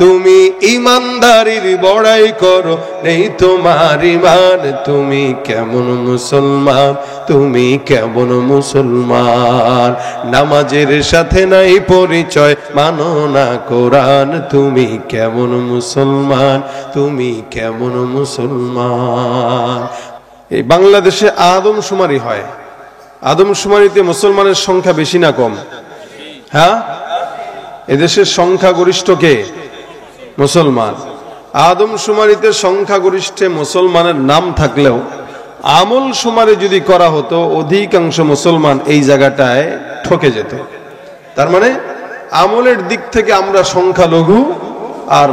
তুমি ইমানদারির বড়াই করো, নেই তোমার ইমান। তুমি কেমন মুসলমান, তুমি কেমন মুসলমান। নামাজের সাথে নাই পরিচয়, মানো না কোরআন। তুমি কেমন মুসলমান, তুমি কেমন মুসলমান। এই বাংলাদেশে আদমশুমারি হয়, আদমশুমারিতে মুসলমানের সংখ্যা বেশি না কম? হ্যাঁ, এদেশের সংখ্যাগরিষ্ঠ কে? মুসলমান। আদমশুমারিতে সংখ্যাগরিষ্ঠে মুসলমানের নাম থাকলেও আমল শুমারি যদি করা হতো, অধিকাংশ মুসলমান এই জায়গাটায় ঠকে যেত। তার মানে আমলের দিক থেকে আমরা সংখ্যালঘু, আর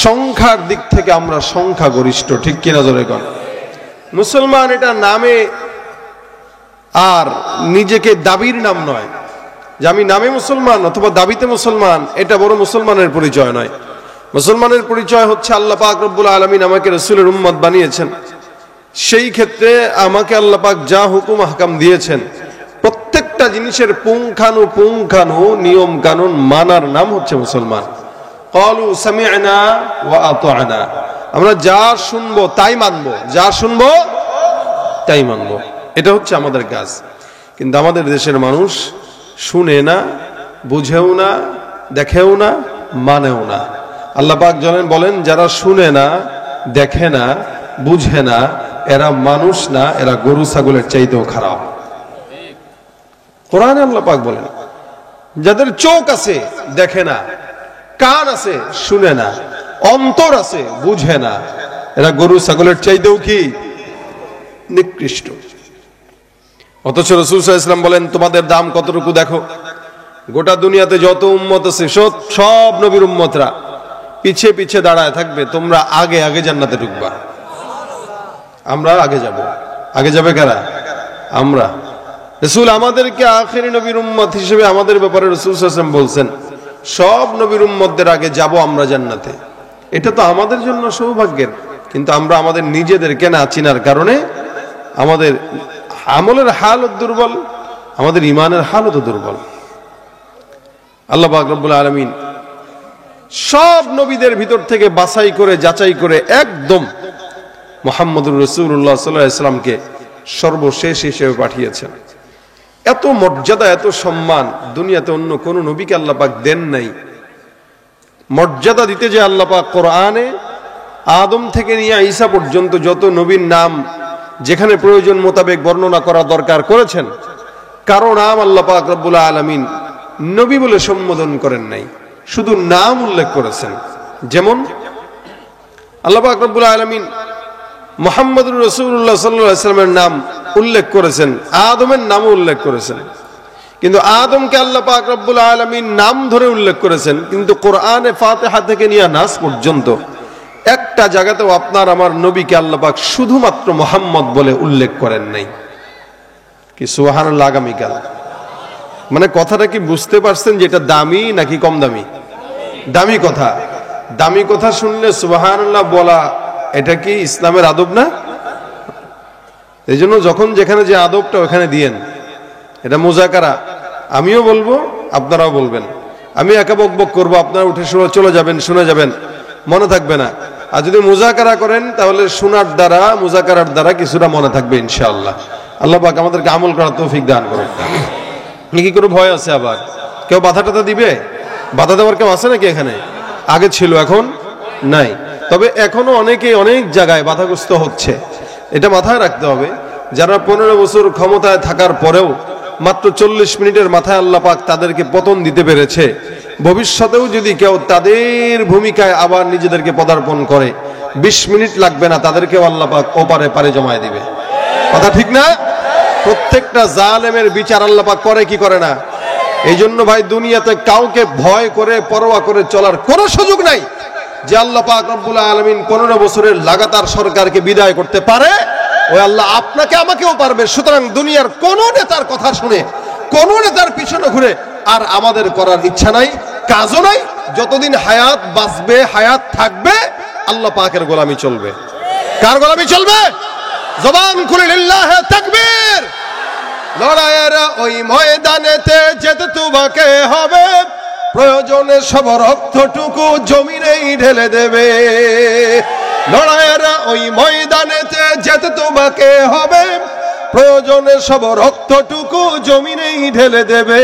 সংখ্যার দিক থেকে আমরা সংখ্যাগরিষ্ঠ। ঠিক কিনা জোরে কর? মুসলমান এটা নামে আর নিজেকে দাবির নাম নয়, যে আমি নামে মুসলমান অথবা দাবিতে মুসলমান, এটা বড় মুসলমানের পরিচয় নয়। মুসলমানের পরিচয় হচ্ছে আল্লাহ পাক রব্বুল আলামিন আমাকে রাসূলের উম্মত বানিয়েছেন, সেই ক্ষেত্রে আমাকে আল্লাহ পাক যা হুকুম আহকাম দিয়েছেন প্রত্যেকটা জিনিসের পুঙ্খানু নিয়ম কানুন মানার নাম হচ্ছে মুসলমান। ক্বালু সামি'না ওয়া আতা'না, আমরা যা শুনবো তাই মানবো, যা শুনবো তাই মানবো, এটা হচ্ছে আমাদের কাজ। কিন্তু আমাদের দেশের মানুষ শুনে না, বুঝেও না, দেখেও না, মানেও না। আল্লাহ পাক বলেন যারা শুনে না, দেখে না, বুঝে না, এরা মানুষ না, এরা গরু ছাগলের চাইতেও খারাপ। কোরআনে আল্লাহ পাক বলেন যাদের চোখ আছে দেখে না, কান আছে শুনে না, অন্তর আছে বুঝে না, এরা গরু ছাগলের চাইতেও কি নিকৃষ্ট। অথচ রাসূল সাল্লাল্লাহু আলাইহি ওয়াসাল্লাম বলেন তোমাদের দাম কতটুকু দেখো, গোটা দুনিয়াতে যত উম্মত আছে সব নবীর উম্মতরা পিছে পিছে দাঁড়ায় থাকবে, তোমরা আগে আগে জান্নাতে ঢুকবা। আমরা আগে যাব, আগে যাবে কারা? আমরা। রাসূল আমাদেরকে আখেরি নবীর উম্মত হিসেবে আমাদের ব্যাপারে রাসূল সাল্লাল্লাহু আলাইহি ওয়াসাল্লাম বলছেন সব নবীর উম্মতদের আগে যাব আমরা জান্নাতে। এটা তো আমাদের জন্য সৌভাগ্যের, কিন্তু আমরা আমাদের নিজেদেরকে না চিনার কারণে আমাদের আমলের হালত দুর্বল, আমাদের ইমানের হালত দুর্বল। আল্লাহ পাক রব্বুল আলামিন সব নবীদের ভিতর থেকে বাছাই করে যাচাই করে একদম মুহাম্মদুর রাসূলুল্লাহ সাল্লাল্লাহু আলাইহি ওয়াসাল্লামকে সর্বশেষ হিসেবে পাঠিয়েছেন। এত মর্যাদা, এত সম্মান দুনিয়াতে অন্য কোন নবীকে আল্লাহ পাক দেন নাই। মর্যাদা দিতে যে আল্লাহ পাক কোরআনে আদম থেকে নিয়ে ঈসা পর্যন্ত যত নবীর নাম যেখানে প্রয়োজন মোতাবেক বর্ণনা করা দরকার করেছেন, কারো নাম আল্লাহ পাক রব্বুল আলামিন নবী বলে সম্বোধন করেন নাই, শুধু নাম উল্লেখ করেছেন। যেমন আল্লাহ পাক রব্বুল আলামিন মুহাম্মদুর রাসূলুল্লাহ সাল্লাল্লাহু আলাইহি ওয়াসাল্লামের নাম উল্লেখ করেছেন, আদমের নামও উল্লেখ করেছেন। কিন্তু আদমকে আল্লাহ পাক রব্বুল আলামিন নাম ধরে উল্লেখ করেছেন, কিন্তু কোরআনে ফাতিহা থেকে নিয়ে নাস পর্যন্ত একটা জায়গাতেও আপনার আমার নবীকে আল্লাহ পাক শুধুমাত্র মুহাম্মদ বলে উল্লেখ করেন নাই। কি সুবহানাল্লাহ! আগামীকাল মানে কথাটা কি বুঝতে পারছেন যে এটা দামি নাকি কম দামি? দামি কথা। দামি কথা শুনলে সুবহানাল্লাহ বলা এটা কি ইসলামের আদব না? এই জন্য যখন যেখানে যে আদবটা ওখানে দিয়েন। এটা মুজাকারা, আমিও বলবো আপনারাও বলবেন। আমি একা বকবক করবো, আপনারা উঠে চলে যাবেন, শুনে যাবেন, মনে থাকবে না। আর যদি মুজাকারা করেন তাহলে শোনার দ্বারা, মুজাকারার দ্বারা কিছুটা মনে থাকবে ইনশাআল্লাহ। আল্লাহ পাক আমাদেরকে আমল করার তৌফিক দান করুন। কি কোনো ভয় আছে? আবার কেউ বাধা টাধা দিবে? বাধা দেওয়ার কেউ আছে নাকি এখানে? আগে ছিল, এখন নাই। তবে এখনো অনেকে অনেক জায়গায় বাধাগ্রস্ত হচ্ছে, এটা মাথায় রাখতে হবে। যারা 15 বছর ক্ষমতায় থাকার পরেও মাত্র 40 মিনিটের মাথায় আল্লাহ পাক তাদেরকে পতন দিতে পেরেছে, ভবিষ্যতেও যদি কেউ তাদের ভূমিকায় আবার নিজেদেরকে পদার্পণ করে 20 মিনিট লাগবে না, তাদেরকেও আল্লাহ পাক ওপারে পারে জমায় দিবে। কথা ঠিক না? প্রত্যেকটা জালেমের বিচার আল্লাহ পাক করে কি করে না? এই জন্য ভাই দুনিয়াতে কাউকে ভয় করে পরোয়া করে চলার কোনো সুযোগ নাই। যে আল্লাহ পাক রব্বুল আলামিন 15 বছরের লাগাতার সরকারকে বিদায় করতে পারে, ওই আল্লাহ আপনাকে আমাকেও পারবে। সুতরাং দুনিয়ার কোন নেতার কথা শুনে, কোন নেতার পিছনে ঘুরে আর আমাদের করার ইচ্ছা নাই, কাজও নাই। যতদিন হায়াত বাঁচবে, হায়াত থাকবে, আল্লাহ পাকের গোলামি চলবে। কার গোলামি চলবে? জবান খুলে লিল্লাহে তাকবীর। লড়াইয়ের ওই ময়দানেতে যেতে তোমাকে হবে, প্রয়োজনে সব রক্তটুকু জমিনেই ঢেলে দেবে। লড়াইয়ের ওই ময়দানেতে যেতে তোমাকে হবে, প্রয়োজনে সব রক্তটুকু জমিনেই ঢেলে দেবে।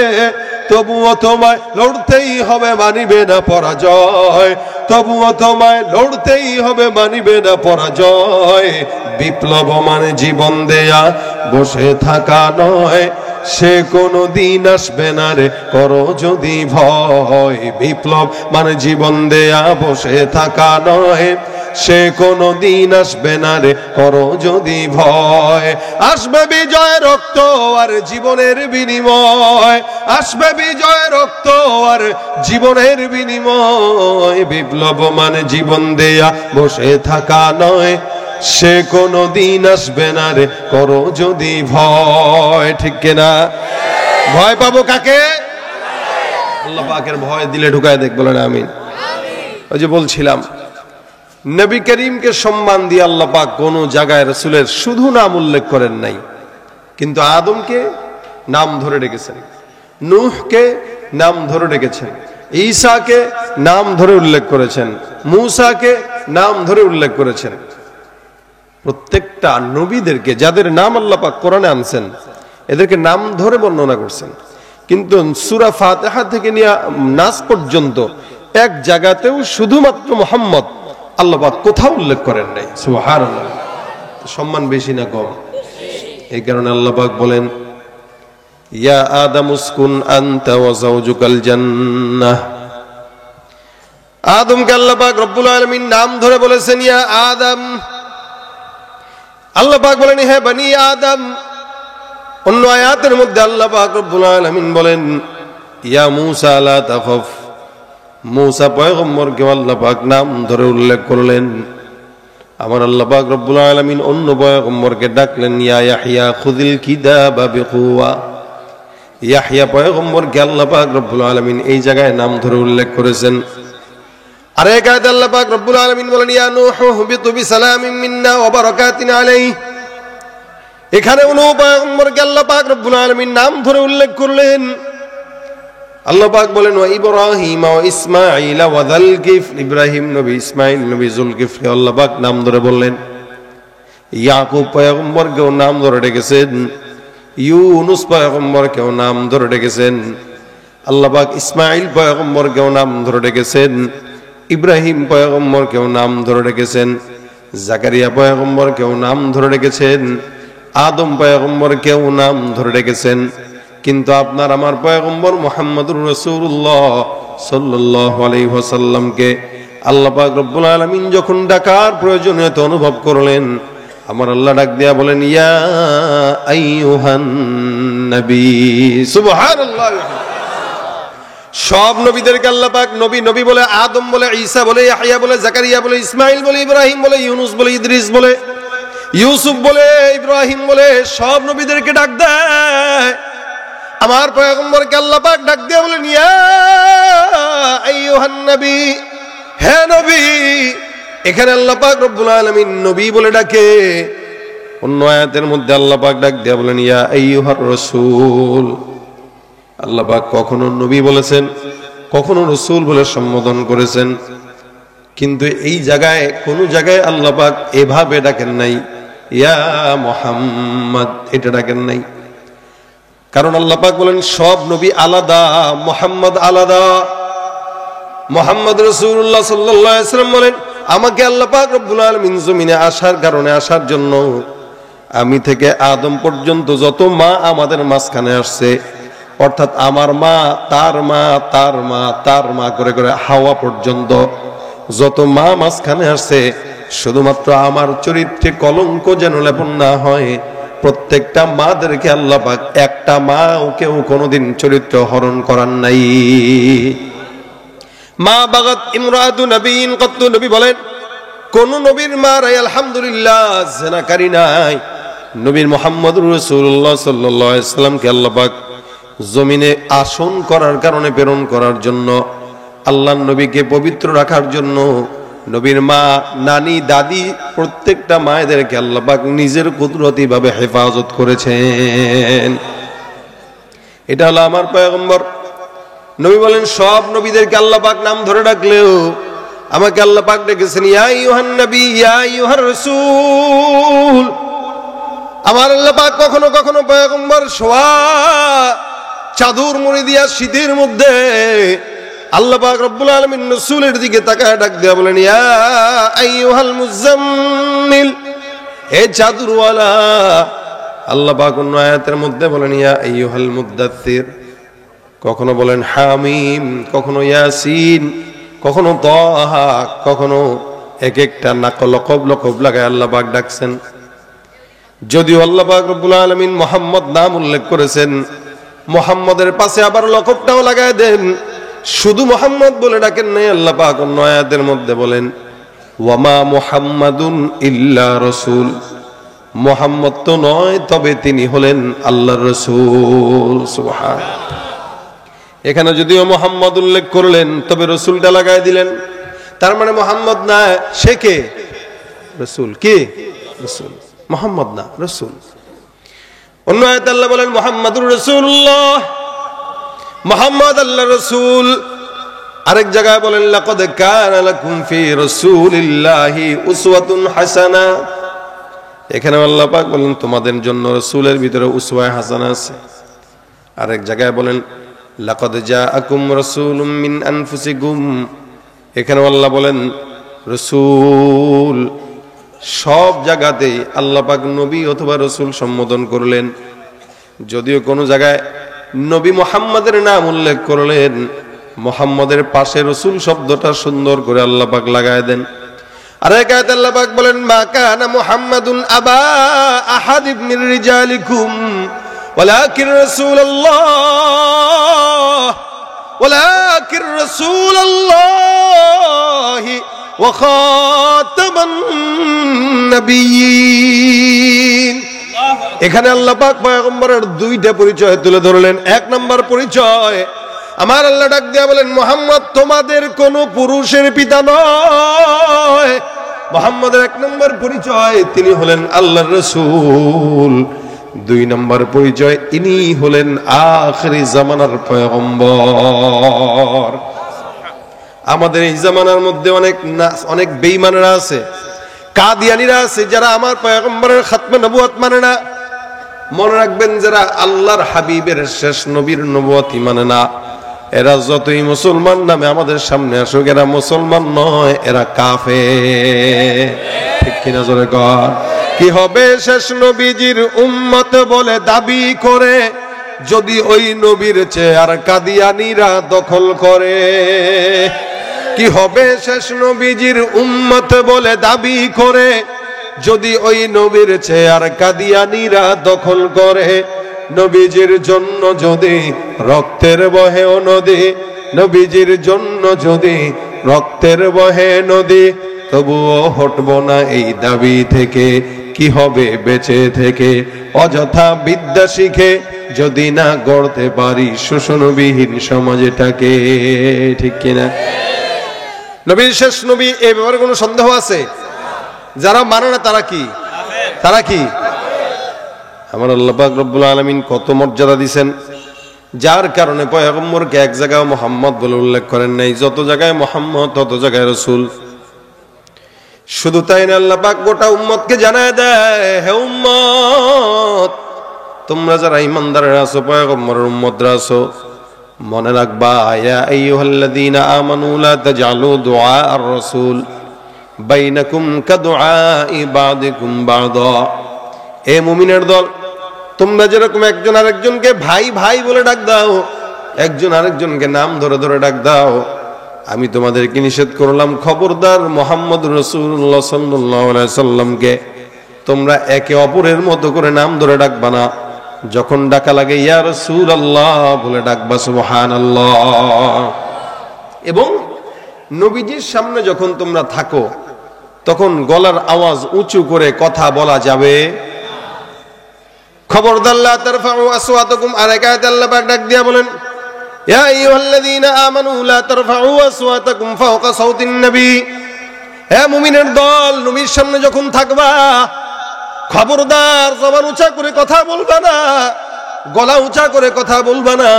তবুও তোমায় লড়তেই হবে, মানিবে না পরাজয়। তবুও তোমায় লড়তেই হবে, মানিবে না পরাজয়। বিপ্লব মানে জীবন দেয়া, বসে থাকা নয়। সে কোনো দিন আসবে না রে, করো যদি ভয়। বিপ্লব মানে জীবন দেয়া, বসে থাকা নয়। সে কোনো দিন আসবে না রে, করো যদি ভয়। আসবে বিজয় রক্ত আর জীবনের বিনিময়। আসবে বিজয় রক্ত আর জীবনের বিনিময়। বিপ্লব মানে জীবন দেয়া, বসে থাকা নয়। সে কোনো দিন আসবে না রে, করো যদি ভয়। ঠিক কিনা? ভয় পাবো কাকে? আল্লাহ পাকের ভয় দিলে ঢুকায় দেখ, বলেন আমিন। ওই যে বলছিলাম, নবী করিমকে সম্মান দিয়ে আল্লাহ পাক কোন জায়গায় রাসূলের শুধু নাম উল্লেখ করেন নাই, কিন্তু আদমকে নাম ধরে ডেকেছেন, নূহকে নাম ধরে ডেকেছেন, ঈসাকে নাম ধরে উল্লেখ করেছেন, মূসাকে নাম ধরে উল্লেখ করেছেন। প্রত্যেকটা নবীদেরকে, যাদের নাম আল্লাহ পাক কোরআনে আনছেন, এদেরকে নাম ধরে বর্ণনা করছেন। কিন্তু সূরা ফাতিহা থেকে নিয়ে নাস পর্যন্ত এক জায়গাতেও শুধুমাত্র মুহাম্মদ আল্লাহ পাক কোথাও উল্লেখ করেন নাই। সুবহানাল্লাহ। সম্মান বেশি না কম? এই কারণে আল্লাহ পাক বলেন, ইয়া আদম উসকুন আনতা ওয়া যাওজুকাল জান্নাহ। আদমকে আল্লাহ পাক রব্বুল আলামিন নাম ধরে বলেছেন ইয়া আদম। আল্লাহ পাক বলেন হে বনি আদম। অন্য আয়াতের মধ্যে আল্লাহ পাক রব্বুল আলামিন বলেন ইয়া মূসা লা তাখাফ। মূসা পয়গম্বরকে আল্লাহ পাক নাম ধরে উল্লেখ করলেন। আমার আল্লাহ পাক রব্বুল আলামিন অন্য পয়গম্বরকে ডাকলেন ইয়া ইয়াহইয়া খুযিল কিতাবা বিকুওয়া। ইয়াহইয়া পয়গম্বরকে আল্লাহ পাক রব্বুল আলামিন এই জায়গায় নাম ধরে উল্লেখ করেছেন। আর এক আয়াতে আল্লাহ পাক রব্বুল আলামিন বলেন ইয়া নূহু হুবিতু বিসালামিন মিন্না ওয়া বারাকাতিন আলাইহি। এখানে নূহ পয়গম্বরকে আল্লাহ পাক রব্বুল আলামিন নাম ধরে উল্লেখ করলেন। আল্লাহ পাক বলেন ওয়া ইব্রাহিম ওয়া ইসমাঈল ওয়া যালকিফল। ইব্রাহিম নবী, ইসমাঈল নবী, যুলকিফল আল্লাহ পাক নাম ধরে বললেন। ইয়াকুব পয়গম্বরকেও নাম ধরে ডেকেছেন, ইউনুস পয়গম্বরকেও নাম ধরে ডেকেছেন। আল্লাহ পাক ইসমাঈল পয়গম্বরকেও নাম ধরে ডেকেছেন, ইব্রাহিম পয়গম্বরকেও নাম ধরে ডেকেছেন, জাকারিয়া পয়গম্বরকেও নাম ধরে ডেকেছেন, আদম পয়গম্বরকেও নাম ধরে ডেকেছেন। কিন্তু আপনার আমার পয়গম্বর মুহাম্মদুর রাসূলুল্লাহ সাল্লাল্লাহু আলাইহি ওয়াসাল্লামকে আল্লাহ পাক রব্বুল আলামিন যখন ডাকার প্রয়োজনীয়তা অনুভব করলেন, আমার আল্লাহ ডাক দিয়া বলেন ইয়া আইয়ুহান নবী। সুবহানাল্লাহ। সব নবীদেরকে আল্লাহ পাক নবী নবী বলে, আদম বলে, ঈসা বলে, ইয়াহইয়া বলে, জাকারিয়া বলে, ইসমাঈল বলে, ইব্রাহিম বলে, ইউনুস বলে, ইদ্রিস বলে, ইউসুফ বলে, ইব্রাহিম বলে, সব নবীদেরকে ডাক দেয়। আমার পয়গম্বরকে আল্লাহ পাক ডাক দিয়ে বলেন ইয়া আইয়ুহান নবী, হে নবী। এখানে আল্লাহ পাক রব্বুল আলামিন নবী বলে ডাকে। অন্য আয়াতের মধ্যে আল্লাহ পাক ডাক দিয়ে বলেন ইয়া আইয়ুহার রাসূল। আল্লাহ পাক কখনো নবী বলেছেন, কখনো রাসূল বলে সম্বোধন করেছেন, কিন্তু এই জায়গায় কোন জায়গায় আল্লাহ পাক এভাবে ডাকেন নাই, ইয়া মুহাম্মদ এটা ডাকেন নাই। কারণ আল্লাহ পাক বলেন সব নবী আলাদা, মুহাম্মদ আলাদা। মুহাম্মদ রাসূলুল্লাহ সাল্লাল্লাহু আলাইহি ওয়াসাল্লাম বলেন আমাকে আল্লাহ পাক রব্বুল আলামিন জমিনে আসার কারণে, আসার জন্য আমি থেকে আদম পর্যন্ত যত মা আমাদের মাঝখানে আসছে, অর্থাৎ আমার মা, তার মা, তার মা, তার মা করে করে হাওয়া পর্যন্ত যত মা মাঝখানে আসছে, শুধুমাত্র আমার চরিত্রে কলঙ্ক যেন লেপন না হয়, প্রত্যেকটা মাদেরকে আল্লাহ পাক একটা মা কেউ কোনোদিন চরিত্র হরণ করান নাই। মা বাগাত ইমরাতু নবীন কত্তু। নবী বলেন কোন নবীর মা রাই আলহামদুলিল্লাহ জিনাকারী নাই। নবীর মুহাম্মদুর রাসূলুল্লাহ সাল্লাল্লাহু আলাইহি ওয়াসাল্লামকে আল্লাহ পাক জমিনে আসন করার কারণে প্রেরণ করার জন্য, আল্লাহর নবীকে পবিত্র রাখার জন্য নবীর মা, নানি, দাদি প্রত্যেকটা মায়েদেরকে আল্লাহ পাক নিজের কুদরতি ভাবে হেফাজত করেছেন। এটা হলো আমার পয়গম্বর। নবী বলেন সব নবীদেরকে আল্লাহ পাক নাম ধরে ডাকলেও আমাকে আল্লাহ পাক ডেকেছেন ইয়া আইয়ুহান নবী ইয়া আইয়ুহার রাসূল। আমার আল্লাহ পাক কখনো কখনো পয়গম্বর শোয়া চাদর মুড়ি দিয়া শীতের মধ্যে আল্লাহ পাক রব্বুল আলামিন রাসূলের দিকে তাকায় ডাক দিয়া বলেন ইয়া আইয়ুহাল মুজাম্মিল, হে চাদরওয়ালা। আল্লাহ পাক অন্য আয়াতের মধ্যে বলেন ইয়া আইয়ুহাল মুদ্দাথির, কখনো বলেন হামিম, কখনো ইয়াসিন, কখনো তাহা, কখনো এক একটা লকব লাগায় আল্লাহ পাক ডাকছেন। যদিও আল্লাহ পাক রব্বুল আলামিন মুহাম্মদ নাম উল্লেখ করেছেন, মুহাম্মদের পাশে আবার লকবটাও লাগায় দেন, শুধু মুহাম্মদ বলে ডাকেন নাই। আল্লাহ পাক অন্য আয়াতের মধ্যে বলেন ওয়ামা মুহাম্মাদুন ইল্লা রাসূল, মুহাম্মদ তো নয় তবে তিনি হলেন আল্লাহর রাসূল। সুবহানাল্লাহ। এখানে যদিও মুহাম্মদ উল্লেখ করলেন তবে রাসূলটা লাগায় দিলেন, তার মানে মুহাম্মদ না, সে কে? রাসূল। কে? রাসূল, মুহাম্মদ না, রাসূল। অন্য আয়াতে আল্লাহ বলেন মুহাম্মাদুর রাসূলুল্লাহ, মুহাম্মদ আল্লাহর রাসূল। আরেক জায়গায় বলেন লাকাদ কানা লাকুম ফি রাসূলিল্লাহি উসওয়াতুন হাসানা। এখানে আল্লাহ পাক বলেন তোমাদের জন্য রাসূলের ভিতরে উসওয়া হাসানা আছে। আরেক জায়গায় বলেন লাকাদ জাআকুম রাসূলুম মিন আনফুসিকুম। এখানে আল্লাহ বলেন রাসূল। সব জায়গাতেই আল্লাহ পাক নবী অথবা রাসূল সম্বোধন করলেন। যদিও কোনো জায়গায় নবী মুহাম্মাদের নাম উল্লেখ করলেন, মুহাম্মাদের পাশে রাসূল শব্দটা সুন্দর করে আল্লাহ পাক লাগায় দেন। আরেক আয়াতে আল্লাহ পাক বলেন মা কানা মুহাম্মাদুন আবা আহাদিম মির রিজালিকুম ওয়ালাকিন রাসূলুল্লাহি ওয়া খাতামান নাবিয়্যিন। এখানে আল্লাহ পাক পয়গম্বরের দুইটা পরিচয় তুলে ধরলেন। এক নম্বর পরিচয়, আমার আল্লাহ ডাক দিয়া বলেন মুহাম্মদ তোমাদের কোন পুরুষের পিতা নয়। মুহাম্মদের এক নম্বর পরিচয় তিনি হলেন আল্লাহর রাসূল। দুই নম্বর পরিচয় ইনি হলেন আখিরি জামানার পয়গম্বর। আমাদের এই জামানার মধ্যে অনেক বেঈমানরা আছে, কাদিয়ানীরা আছে, যারা আমার পয়গম্বরের খাতমে নবুয়ত মানে না। মনে রাখবেন যারা আল্লাহর হাবিবের শেষ নবীর নবুয়তই মানে না, এরা যতই মুসলমান নামে আমাদের সামনে আসুক, এরা মুসলমান নয়, এরা কাফের। ঠিক কিনা জোরে কর। কি হবে শেষ নবীজির উম্মত বলে দাবি করে যদি ওই নবীর চেয়ার কাদিয়ানীরা দখল করে? কি হবে শেষ নবীজির উম্মত বলে দাবি করে যদি ওই নবীর চেয়ার কাদিয়ানীরা দখল করে? নবীজির জন্য যদি রক্তের বহে নদী, নবীজির জন্য যদি রক্তের বহে নদী, তবুও হটবো না এই দাবি থেকে। কি হবে বেঁচে থেকে অযথা বিদ্যা শিখে যদি না গড়তে পারি শোষণবিহীন সমাজটাকে? ঠিক কিনা? নবীর শেষ নবী এ ব্যাপারে কোনো সন্দেহ আছে? যারা মানে না তারা কি? তারা কি? আমার আল্লাহ পাক রব্বুল আলামিন কত মর্যাদা দিবেন, যার কারণে পয়গম্বরকে এক জায়গায় মুহাম্মদ বলে উল্লেখ করেন নাই, যত জায়গায় মুহাম্মদ তত জায়গায় রাসূল। শুধু তাই না, আল্লাহ পাক গোটা উম্মতকে জানায় দেয়, হে উম্মত, তোমরা যারা ঈমানদাররা আছো, পয়গম্বরের উম্মতরা আছো, মনে রাখবা ইয়া আইয়ুহাল্লাযীনা আমানু লা তাজআলু দুআ আর-রাসূল বাইনাকুম কাদুআই বা'দিকুম বা'দা। এ মুমিনের দল, তোমরা যেরকম একজন আরেকজনকে ভাই ভাই বলে ডাক দাও, একজন আরেকজনকে নাম ধরে ধরে ডাক দাও, আমি তোমাদেরকে নিষেধ করলাম খবরদার মুহাম্মদুর রাসূলুল্লাহ সাল্লাল্লাহু আলাইহি সাল্লামকে তোমরা একে অপরের মতো করে নাম ধরে ডাকবা না। যখন ডাকা লাগে ইয়া রাসূলুল্লাহ বলে ডাকবা সুবহানাল্লাহ। এবং নবীজির সামনে যখন তোমরা থাকো তখন গলার আওয়াজ উঁচু করে কথা বলা যাবে। খবরদার লা তারফাউ আসওয়াতাকুম। আরেক আয়াতে আল্লাহ পাক ডাক দিয়া বলেন ইয়া আইয়ুহাল্লাযীনা আমানু লা তারফাউ আসওয়াতাকুম ফাওকা সাওতিন নবী। হে মুমিনের দল, নবীর সামনে যখন থাকবা খবরদার জবান উঁচা করে কথা বলবা না, গলা উঁচা করে কথা বলবা না।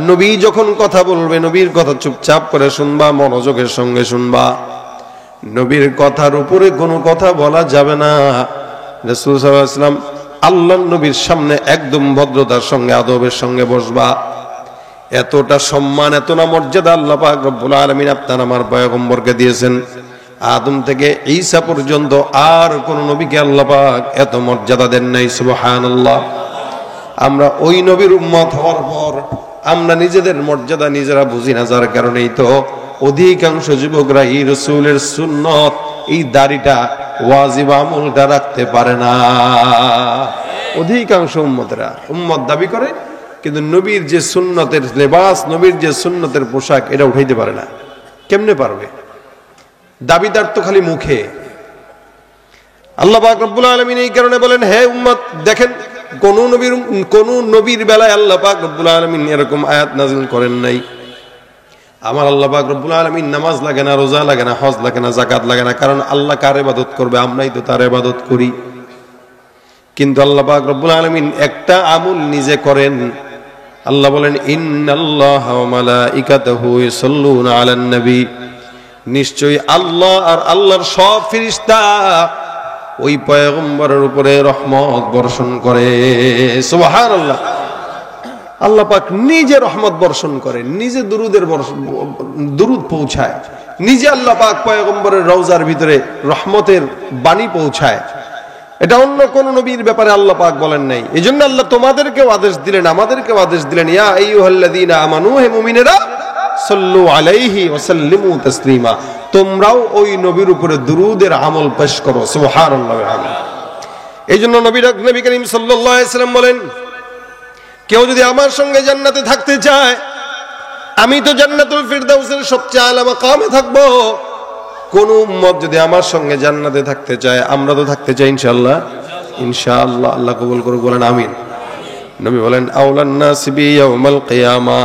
নবী যখন কথা বলবে নবীর কথা চুপচাপ করে শুনবা, মনোযোগের সঙ্গে শুনবা। নবীর কথার উপরে কোনো কথা বলা যাবে না। রাসূল সাল্লাল্লাহু আলাইহি ওয়াসাল্লাম আল্লাহর নবীর সামনে একদম ভদ্রতার সঙ্গে আদবের সঙ্গে বসবা। এতটা সম্মান, এত না মর্যাদা আল্লাহ পাক রব্বুল আলামিন আপনার আমার পয়গম্বরকে দিয়েছেন। আদম থেকে ঈসা পর্যন্ত আর কোন নবীকে আল্লাহ পাক এত মর্যাদা দেন নাই। সুবহানাল্লাহ। আমরা ওই নবীর উম্মত হওয়ার পর আমরা নিজেদের মর্যাদা নিজেরা বুঝি না, যার কারণেই তো অধিকাংশ যুবকরা এই রাসূলের সুন্নত, এই দাড়িটা ওয়াজিব আমলটা রাখতে পারে না। অধিকাংশ উম্মত দাবি করে, কিন্তু নবীর যে সুন্নতের লেবাস, নবীর যে সুন্নতের পোশাক, এটা উঠাইতে পারে না। কেমনে পারবে? দাবিদার তো খালি মুখে। আল্লাহ পাক রব্বুল আলামিন এই কারণে বলেন, হে উম্মত, দেখেন কোন নবীর বেলায় আল্লাহ পাক রব্বুল আলামিন এরকম আয়াত নাযিল করেন নাই। আমার আল্লাহ পাক রব্বুল আলামিন নামাজ লাগে না, রোজা লাগে না, হজ লাগে না, যাকাত লাগে না, কারণ আল্লাহ কার ইবাদত করবে? আমরাই তো তার ইবাদত করি। কিন্তু আল্লাহ পাক রব্বুল আলামিন একটা আমল নিজে করেন। আল্লাহ বলেন, ইন্নাল্লাহা ওয়া মালাইকাতাহু ইউসাল্লুনা আলান নবী, নিশ্চয়ই আল্লাহ আর আল্লাহর সব ফেরেশতা ওই পয়গম্বরের উপরে রহমত বর্ষণ করে। সুবহানাল্লাহ। আল্লাহ পাক নিজে রহমত বর্ষণ করেন, নিজে দুরুদ পৌঁছায়, নিজে আল্লাহ পাক পয়গম্বরের রওজার ভিতরে রহমতের বাণী পৌঁছায়। এটা অন্য কোন নবীর ব্যাপারে আল্লাহ পাক বলেন নাই। এজন্য আল্লাহ তোমাদেরকেও আদেশ দিলেন, আমাদেরকেও আদেশ দিলেন, ইয়া আইয়ুহাল্লাযীনা আমানু, হে মুমিনেরা, সাল্লু আলাইহি ওয়া সাল্লিমু তাসলিমা, তোমরাও ওই নবীর উপরে দুরুদের আমল পেশ করো। সুবহানাল্লাহ। এইজন্য নবী করিম সাল্লাল্লাহু আলাইহি ওয়াসাল্লাম বলেন, কেউ যদি আমার সঙ্গে জান্নাতে থাকতে চায়, আমি তো জান্নাতুল ফিরদাউসের সবচেয়ে আলা মাকামে থাকবো। কোন উম্মত যদি আমার সঙ্গে জান্নাতে থাকতে চায়, আমরা তো থাকতে চাই ইনশাআল্লাহ। ইনশাআল্লাহ। আল্লাহ কবুল করুক, বলেন আমিন। নবী বলেন, আউলান নাসি বি ইয়াউমাল কিয়ামা,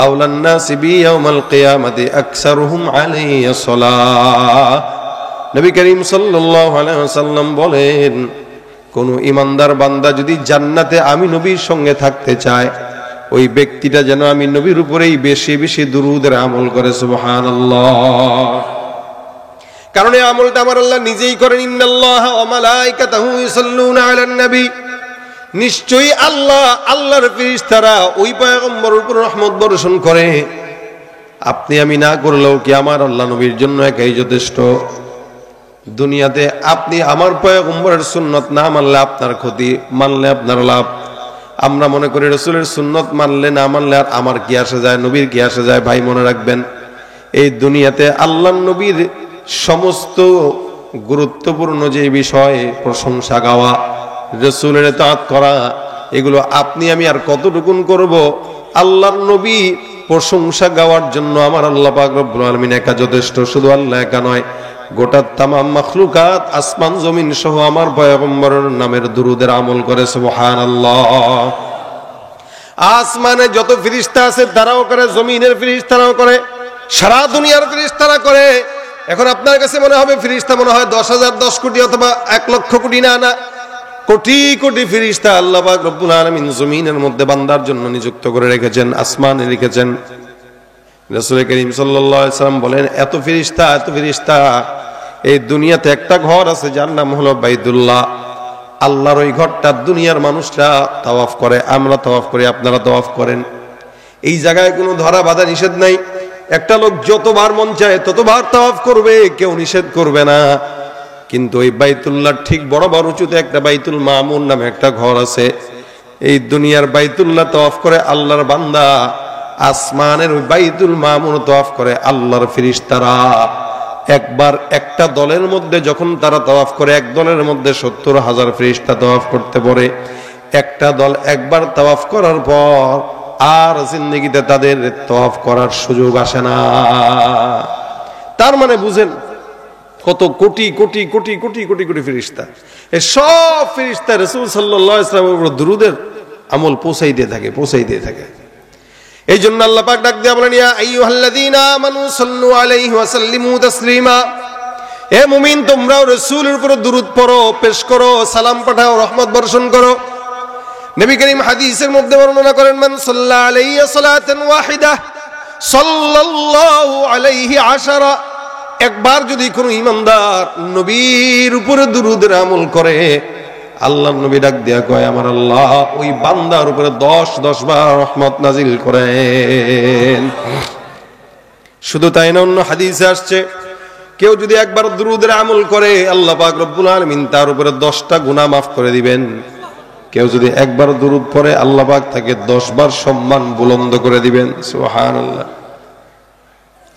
আউলান নাসি বি ইয়াউমাল কিয়ামাতি আকসারুহুম আলাইহি সালাহ। নবী করিম সাল্লাল্লাহু আলাইহি ওয়াসাল্লাম বলেন, কোন ইমানদার বান্দা যদি জান্নাতে আমি নবীর সঙ্গে থাকতে চায়, ওই ব্যক্তিটা যেন আমি নবীর উপরেই বেশি বেশি দুরূদের আমল করে। সুবহানাল্লাহ। কারণ এই আমলটা আমার আল্লাহ নিজেই করেন। ইন্নাল্লাহা ওয়া মালাইকাতাহু ইউসাল্লুনা আলান নবী, নিশ্চয়ই আল্লাহ, আল্লাহর ফেরেশতারা ওই পয়গম্বরের উপর রহমত বর্ষণ করে। আপনি আমি না করলেও কি আমার আল্লাহ নবীর জন্য একাই যথেষ্ট। দুনিয়াতে আপনি আমার পয়গম্বরের সুন্নত না মানলে আপনার ক্ষতি, মানলে আপনার লাভ। আমরা মনে করি রাসূলের সুন্নত মানলে না মানলে আর আমার কি আসে যায়, নবীর কি আসে যায়। ভাই মনে রাখবেন, এই দুনিয়াতে আল্লাহর নবীর সমস্ত গুরুত্বপূর্ণ যে বিষয়, প্রশংসা গাওয়া, রাসূলের ইতাআত করা, এগুলো আপনি আমি আর কতটুকুন করব? আল্লাহর নবী প্রশংসা গাওয়ার জন্য আমার আল্লাহ পাক রব্বুল আলামিন একা যথেষ্ট। শুধু আল্লাহ একা নয়, গোটা তামাম মাখলুকাত, আসমান জমিন সহ আমার পয়গম্বরের নামের দুরুদের আমল করে। সুবহানাল্লাহ। আসমানে যত ফেরেশতা আছে তারাও করে, জমিনের ফেরেশতারাও করে, সারা দুনিয়ার ফেরেশতারা করে। এখন আপনার কাছে মনে হবে ফেরেশতা মনে হয় 10,000, 10 কোটি অথবা 1 লক্ষ কোটি। না, না, কোটি কোটি ফেরেশতা আল্লাহ পাক রব্বুল আলামিন জমিনের মধ্যে বান্দার জন্য নিযুক্ত করে রেখেছেন, আসমানে রেখেছেন। রাসূল করিম সাল্লাল্লাহু আলাইহি ওয়াসাল্লাম বলেন, এত ফেরেশতা, এত ফেরেশতা, এই দুনিয়াতে একটা ঘর আছে যার নাম হলো বাইতুল্লাহ। আল্লাহর ওই ঘরটা দুনিয়ার মানুষরা তাওয়াফ করে, আমরা তাওয়াফ করি, আপনারা তাওয়াফ করেন। এই জায়গায় কোনো ধরা বাধা নিষেধ নাই। একটা লোক যতবার মন চায় ততবার তাওয়াফ করবে, কেউ নিষেধ করবে না। কিন্তু ওই বাইতুল্লাহ ঠিক বরাবর উঁচুতে একটা বাইতুল মামুর নামে একটা ঘর আছে। এই দুনিয়ার বাইতুল্লাহ তাওয়াফ করে আল্লাহর বান্দা, আসমানের ওই বাইতুল মামুর তাওয়াফ করে আল্লাহর ফেরেশতারা। একবার একটা দলের মধ্যে যখন তারা তাওয়াফ করে, এক দলের মধ্যে 70,000 ফেরেশতা তাওয়াফ করতে পারে। একটা দল একবার তাওয়াফ করার পর আর জিন্দেগিতে তাদের তাওয়াফ করার সুযোগ আসে না। তার মানে বুঝেন কত কোটি কোটি কোটি কোটি কোটি কোটি ফেরেশতা। এই সব ফেরেশতা রাসূল সাল্লাল্লাহু আলাইহি ওয়াসাল্লামের উপর দুরূদের আমল পৌঁছাইতে থাকে। এই জন্য আল্লাহ পাক ডাক দিয়া বলেন, ইয়া আইয়ুহাল্লাযীনা আমানু সাল্লু আলাইহি ওয়া সাল্লিমু তাসলিমা, হে মুমিন, তোমরাও রাসূলের উপর দুরূদ পড়ো, পেশ করো, সালাম পাঠাও, রহমত বর্ষণ করো। নবী করিম হাদিসের মধ্যে বর্ণনা করেন, মান সাল্লা আলাইহি সালাতান ওয়াহিদা সাল্লাল্লাহু আলাইহি আশারা, একবার যদি কোনো ঈমানদার নবীর উপরে দুরূদের আমল করে, আল্লাহর নবী ডাক দিয়া কয়, আমার আল্লাহ ওই বান্দার উপরে 10 বার রহমত নাজিল করেন। শুধু তাই না, অন্য হাদিসে আসছে, কেউ যদি একবার দুরূদের আমল করে, আল্লাহ পাক রব্বুল আলামিন তার উপরে 10টা গুনাহ মাফ করে দিবেন। কেউ যদি একবার দুরূদ পড়ে, আল্লাহ পাক তাকে 10 বার সম্মান বুলন্দ করে দিবেন। সুবহানাল্লাহ।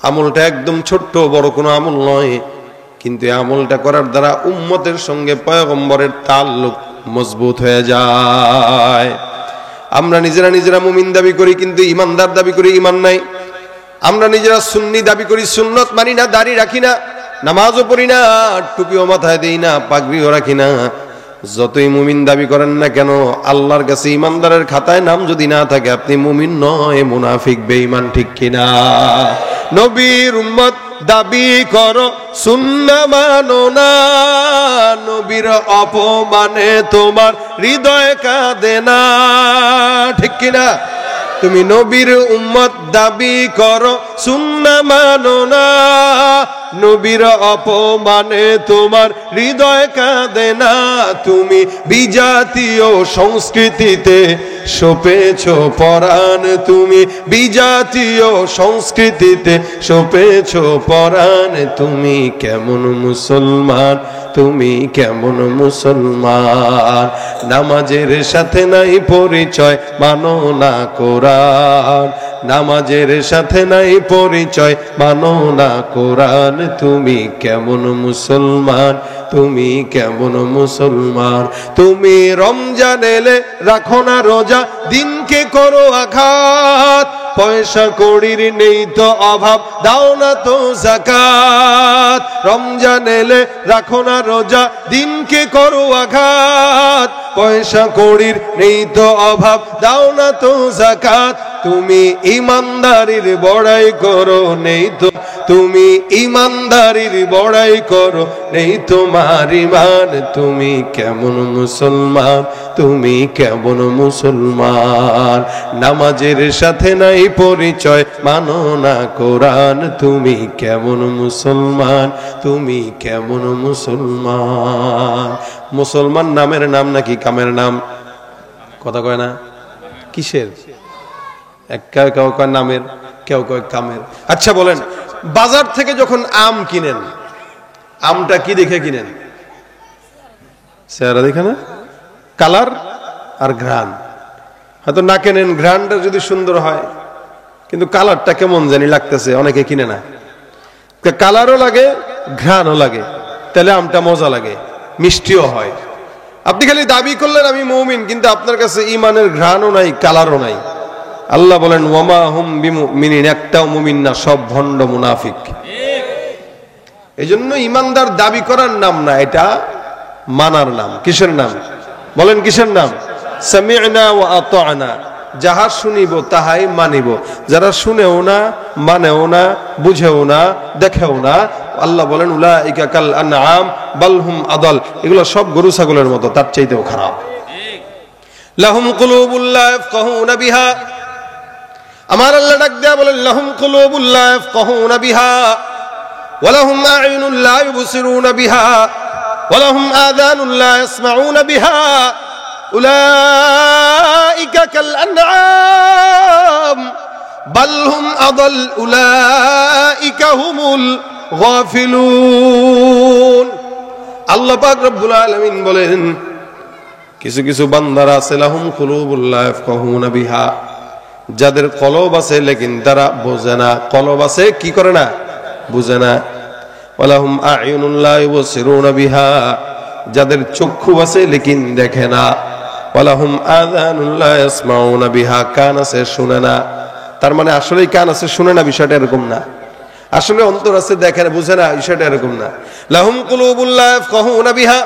আমলটা একদম ছোট্ট বড় কোনো আমল নয়, কিন্তু এই আমলটা করার দ্বারা উম্মতের সঙ্গে পয়গম্বরের তাল্লুক মজবুত হয়ে যায়। আমরা নিজেরা মুমিন দাবি করি, কিন্তু ইমানদার দাবি করি, ইমান নাই। আমরা নিজেরা সুন্নি দাবি করি, সুন্নত মানি না, দাড়ি রাখি না, নামাজও পড়ি না, টুপিও মাথায় দেই না, পাগড়িও রাখি না। যতই মুমিন দাবি করেন না কেন, আল্লাহর কাছে ইমানদারের খাতায় নাম যদি না থাকে, আপনি মুমিন নয়, মুনাফিক, বেঈমান, ঠিক কিনা? নবীর উম্মত দাবি করো, সুন্নাহ মানো না, নবীর অপমানে তোমার হৃদয় কাঁদে না, ঠিক কিনা? তুমি নবীর উম্মত দাবি করো, সুন্নাহ মানো না, নবীর অপমানে তোমার হৃদয় কাঁদে না। তুমি বিজাতীয় সংস্কৃতিতে সপেছো পরাণ, তুমি বিজাতীয় সংস্কৃতিতে সপেছো পরাণ। তুমি কেমন মুসলমান, তুমি কেমন মুসলমান? নামাজের সাথে নাই পরিচয়, মানো না কোরআন, নামাজের সাথে নাই পরিচয়, মানো না কোরআন। তুমি কেমন মুসলমান, তুমি কেমন মুসলমান? তুমি রমজান এলে রাখো না রোজা, দিনকে করো আঘাত, পয়সা কড়ির নেই তো অভাব, দাও না তো যাকাত। রমজান এলে রাখো না রোজা, দিনকে করো আঘাত, পয়সা কড়ির নেই তো অভাব, দাও না তো যাকাত। তুমি ইমানদারির বড়াই করো, নেই তো, তুমি ইমানদারির বড়াই করো, নেই তোমার ঈমান। তুমি কেমন মুসলমান, তুমি কেমন মুসলমান? নামাজের সাথে নাই পরিচয়, মানো না কোরআন। তুমি কেমন মুসলমান, তুমি কেমন মুসলমান? মুসলমান নামের নাম নাকি কামের নাম? কথা কয় না? কিসের? কেউ কয় নামের, কেউ কয় কামের। আচ্ছা বলেন, বাজার থেকে যখন আম কিনেন, আমটা কি দেখে কিনেন? চেহারা দেখে না? কালার আর ঘ্রাণ। হয়তো না কেনেন, ঘ্রাণটা যদি সুন্দর হয়, কিন্তু কালারটা কেমন জানি লাগতেছে, অনেকে কিনে না। কালারও লাগে, ঘ্রাণও লাগে, তাহলে আমটা মজা লাগে, মিষ্টিও হয়। আপনি খালি দাবি করলেন আমি মুমিন, কিন্তু আপনার কাছে ঈমানের ঘ্রাণও নাই, কালারও নাই। আল্লাহ বলেন, ওয়ামা হুম বিমুমিনিন, একটাও মুমিন না, সব ভণ্ড মুনাফিক। এই জন্য ঈমানদার দাবি করার নাম না, এটা মানার নাম। কিসের নাম বলেন? কিসের নাম? সামি'না ওয়া আতা'না, যাহা শুনিব তাহাই মানিব। যারা শুনেও না, মানেও না, বুঝেও না, দেখেও না, আল্লাহ বলেন উলাইকা কাল আনআম বাল হুম আদাল, এগুলো সব গরু ছাগলের মতো, তার চাইতেও খারাপ। লাহুম কুলুবুল লা ইয়াফকাহুনা বিহা, আমার আল্লাহ ডাক দেয়া বলেন, লাহুম কুলুবুল লা ইয়াফকাহুনা বিহা ওয়া লাহুম আ'ইনুন লা ইউবসিরুনা বিহা ওয়া লাহুম আযানুন লা ইয়াসমাউনা বিহা উলাইকা কাল আনআম বাল হুম আদাল উলাইকা হুমুল গাফিলুন। আল্লাহ পাক রব্বুল আলামিন বলেন, কিছু কিছু বান্দারা আছে, লাহুম কুলুবুল লা ইয়াফকাহুনা বিহা, যাদের কলব আছে লেকিন তারা বোঝে না। কলব আছে, কি করে না? বুঝে না। ওয়ালাহুম আ'ইনুন লা ইউবসিরুনা বিহা, যাদের চক্ষু আছে লেকিন দেখে না। ওয়ালাহুম আযানুন লা ইয়াসমাউনা বিহা, কান আছে, শুনে না। তার মানে আসলেই কান আছে, শুনে না, বিষয়টা এরকম না। আসলে অন্তর আছে, দেখে না, বুঝে না, বিষয়টা এরকম না। লাহুম কুলুবুল লা ইয়াফকাহুনা বিহা,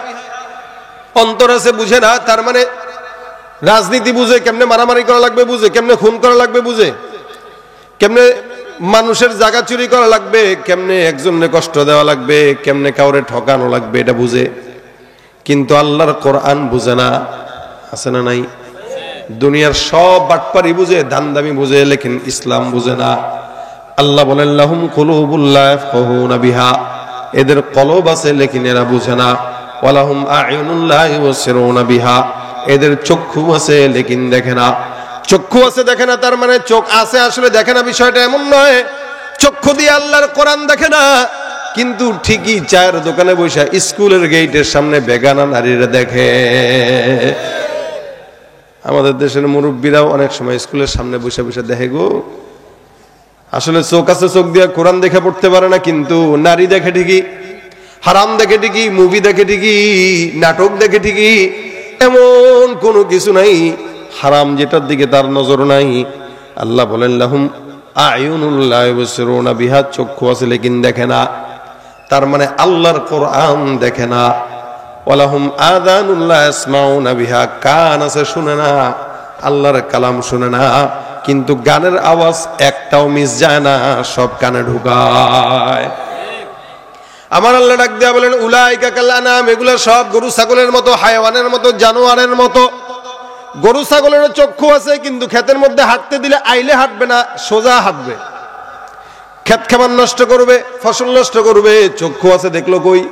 অন্তর আছে, বুঝে না। তার মানে রাজনীতি বুঝে, কেমনে মারামারি করা লাগবে বুঝে, কেমনে খুন করা লাগবে বুঝে, কেমনে মানুষের জায়গা চুরি করা লাগবে, কেমনে একজনকে কষ্ট দেওয়া লাগবে, কেমনে কাউরে ঠকানো লাগবে, এটা বুঝে। কিন্তু আল্লাহর কোরআন বুঝে না। আছে না নাই? দুনিয়ার সব বাটপারি বুঝে, দান্দামি বুঝে, লেকিন ইসলাম বুঝে না। আল্লাহ বলেন লাহুম কুলুবুল লা ইয়াফকাহুনা বিহা, এদের কলব আছে লেকিন এরা বুঝে না। ওয়ালাহুম আ'য়ুনুল লা ইউবসিরুনা বিহা, এদের চক্ষু আছে লেকিন দেখে না। চক্ষু আছে দেখে না, তার মানে চোখ আছে আসলে দেখে না, বিষয়টা এমন নয়। চক্ষু দিয়ে আল্লাহর কোরআন দেখে না, কিন্তু ঠিকই চায়ের দোকানে বসে স্কুলের গেটের সামনে বেগানা নারীরা দেখে। আমাদের দেশের মুরব্বীরাও অনেক সময় স্কুলের সামনে বসে বসে দেখে গো। আসলে চোখ আছে, চোখ দিয়ে কোরআন দেখে পড়তে পারে না, কিন্তু নারী দেখে ঠিকই, হারাম দেখে ঠিকই, মুভি দেখে ঠিকই, নাটক দেখে ঠিকই। এমন কোনো কিছু নাই হারাম যেটার দিকে তার নজর নাই। আল্লাহ বলেন লাহুম আ'য়ুনুল লা ইউবসিরুনা বিহা, চক্ষু আছে লেকিন দেখে না, তার মানে আল্লাহর কোরআন দেখে না। ওয়ালাহুম আযানুল লা ইয়াসমাউনা বিহা, কান আছে শুনে না, আল্লাহর কালাম শুনে না, কিন্তু গানের আওয়াজ একটাও মিস যায় না, সব কানে ঢুকায়। আমার আল্লাহ ডাক দেয়া বলেন উলাইকা কাল আনাম, এগুলা সব গরু ছাগলের মতো, হায়াওয়ানের মতো, জানোয়ারের মতো। গরু ছাগলের চক্ষু আছে, কিন্তু ক্ষেতের মধ্যে হাঁটতে দিলে আইলে হাঁটবে না, সোজা হাঁটবে। ক্ষেত খামার নষ্ট করবে, ফসল নষ্ট করবে, চক্ষু আছে দেখলো কই?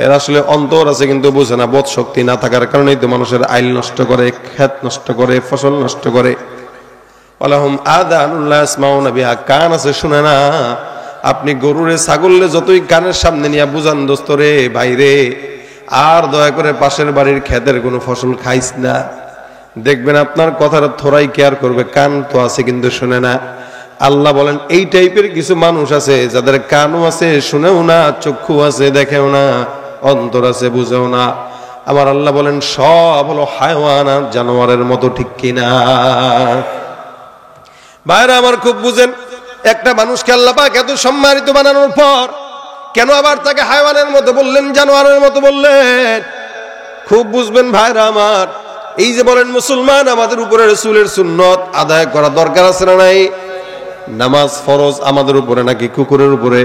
এর আসলে অন্তর আছে কিন্তু বোঝে না। বোধ শক্তি না থাকার কারণেই তো মানুষের আইল নষ্ট করে, ক্ষেত নষ্ট করে, ফসল নষ্ট করে। ওয়ালাহুম আযানুল লা ইয়াসমাউনা বিহা, কান আছে শুনে না। আপনি গরুরে ছাগলরে যতই কানের সামনে নিয়ে বুঝান দোস্ত রে, ভাইরে, আর দয়া করে পাশের বাড়ির ক্ষেতের কোনো ফসল খাইস না, দেখবেন আপনার কথার থোড়াই কেয়ার করবে, কান তো আছে কিন্তু শুনে না। আল্লাহ বলেন এই টাইপের কিছু মানুষ আছে যাদের কানও আছে শুনেও না, চক্ষু আছে দেখেও না, অন্তর আছে বুঝেও না। আমার আল্লাহ বলেন সব হলো হায়াওয়ান, জানোয়ারের মতো, ঠিক কিনা? ভাইরা আমার খুব বুঝেন, একটা মানুষকে আল্লাহ পাক এত সম্মানিত বানানোর পর কেন আবার তাকে হায়াওয়ানের মতো বললেন, জানোয়ারের মতো বললেন? খুব বুঝবেন ভাইরা আমার। এই যে বলেন মুসলমান, আমাদের উপরে রাসূলের সুন্নত আদায় করা দরকার আছে না নাই? নামাজ ফরজ আমাদের উপরে নাকি কুকুরের উপরে?